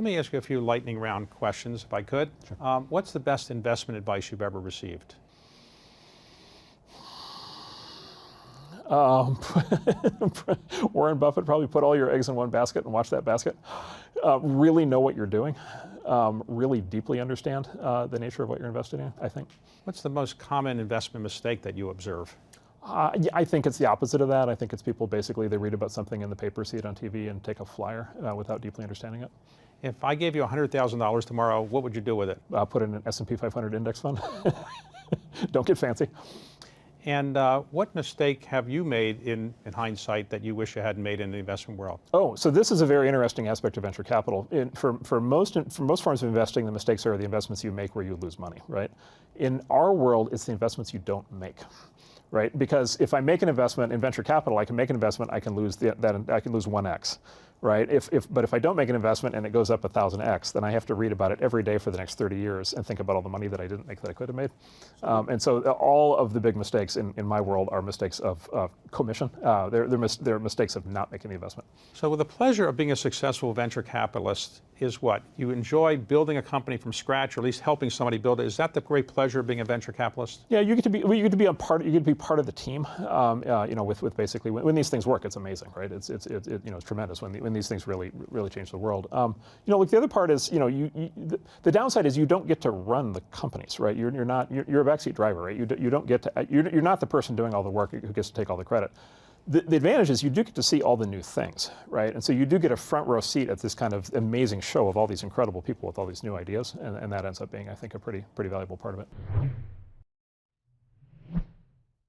Let me ask you a few lightning round questions, if I could. Sure. What's the best investment advice you've ever received? Warren Buffett, probably put all your eggs in one basket and watch that basket. Really know what you're doing. Really deeply understand the nature of what you're invested in, I think. What's the most common investment mistake that you observe? I think it's the opposite of that. I think it's people basically, they read about something in the paper, see it on TV, and take a flyer without deeply understanding it. If I gave you $100,000 tomorrow, what would you do with it? Put it in an S&P 500 index fund. Don't get fancy. And what mistake have you made in hindsight that you wish you hadn't made in the investment world? Oh, so this is a very interesting aspect of venture capital. For most forms of investing, the mistakes are the investments you make where you lose money, right? In our world, it's the investments you don't make, right? Because if I make an investment in venture capital, I can make an investment, I can lose I can lose 1x. Right? But if I don't make an investment and it goes up 1,000x, then I have to read about it every day for the next 30 years and think about all the money that I didn't make that I could have made. And so all of the big mistakes in my world are mistakes of commission. They're mistakes of not making the investment. So the pleasure of being a successful venture capitalist is what? You enjoy building a company from scratch, or at least helping somebody build it. Is that the great pleasure of being a venture capitalist? Yeah, you get to be part of the team. With basically when these things work, it's amazing, right? It's tremendous when these things really change the world. Look, the other part is, the downside is you don't get to run the companies, right? You're a backseat driver, right? You don't get to. You're not the person doing all the work who gets to take all the credit. The advantage is you do get to see all the new things, right? And so you do get a front row seat at this kind of amazing show of all these incredible people with all these new ideas, and that ends up being, I think, a pretty valuable part of it.